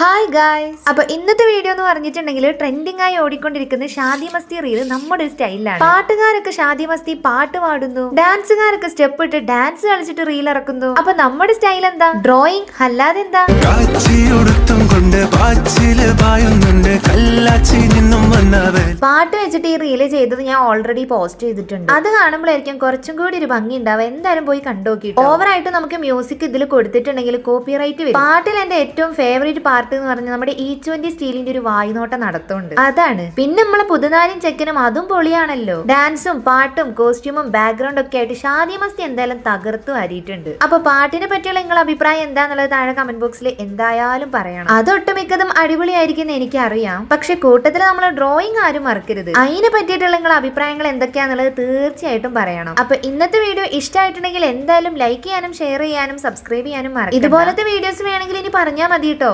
Hi guys, അപ്പൊ ഇന്നത്തെ video എന്ന് പറഞ്ഞിട്ടുണ്ടെങ്കിൽ ട്രെൻഡിങ് ആയി ഓടിക്കൊണ്ടിരിക്കുന്ന ഷാദി മസ്തി റീൽ നമ്മുടെ സ്റ്റൈലാണ്. പാട്ടുകാരൊക്കെ ഷാദി മസ്തി പാട്ട് പാടുന്നു, ഡാൻസുകാരൊക്കെ സ്റ്റെപ്പ് ഇട്ട് ഡാൻസ് കളിച്ചിട്ട് റീൽ ഇറക്കുന്നു. അപ്പൊ നമ്മുടെ സ്റ്റൈൽ എന്താ? ഡ്രോയിങ്, അല്ലാതെ എന്താ? പാട്ട് വെച്ചിട്ട് ഈ റീല് ചെയ്തത് ഞാൻ ഓൾറെഡി പോസ്റ്റ് ചെയ്തിട്ടുണ്ട്. അത് കാണുമ്പോഴായിരിക്കും കുറച്ചും കൂടി ഒരു ഭംഗി ഉണ്ടാവുക. എന്തായാലും പോയി കണ്ടോക്കിട്ട്. ഓവറായിട്ട് നമുക്ക് മ്യൂസിക് ഇതിൽ കൊടുത്തിട്ടുണ്ടെങ്കിൽ കോപ്പിറൈറ്റ് വരും. പാട്ടിൽ എന്റെ ഏറ്റവും ഫേവറേറ്റ് പാർട്ട് എന്ന് പറഞ്ഞാൽ നമ്മുടെ E20 സ്റ്റീലിന്റെ ഒരു വായുനോട്ടം നടത്തുന്നുണ്ട്, അതാണ്. പിന്നെ നമ്മളെ പുതുനാരും ചെക്കനും അതും പൊളിയാണല്ലോ. ഡാൻസും പാട്ടും കോസ്റ്റ്യൂമും ബാക്ക്ഗ്രൗണ്ട് ഒക്കെ ആയിട്ട് ഷാദി മസ്തി എന്തായാലും തകർത്തു വരിയിട്ടുണ്ട്. അപ്പൊ പാട്ടിനെ പറ്റിയുള്ള നിങ്ങളുടെ അഭിപ്രായം എന്താന്നുള്ളത് താഴെ കമന്റ് ബോക്സിൽ എന്തായാലും പറയണം. അതൊട്ടുമിക്കതും അടിപൊളിയായിരിക്കും എന്ന് എനിക്കറിയാം. പക്ഷെ കൂട്ടത്തിൽ നമ്മൾ ഡ്രോയിങ് ആരും മറക്കരുത്. അതിനെ പറ്റിയിട്ടുള്ള നിങ്ങളുടെ അഭിപ്രായങ്ങൾ എന്തൊക്കെയാന്നുള്ളത് തീർച്ചയായിട്ടും പറയണം. അപ്പൊ ഇന്നത്തെ വീഡിയോ ഇഷ്ടമായിട്ടുണ്ടെങ്കിൽ എന്തായാലും ലൈക്ക് ചെയ്യാനും ഷെയർ ചെയ്യാനും സബ്സ്ക്രൈബ് ചെയ്യാനും മറക്കരുത്. ഇതുപോലത്തെ വീഡിയോസ് വേണമെങ്കിൽ ഇനി പറഞ്ഞാൽ മതി കേട്ടോ.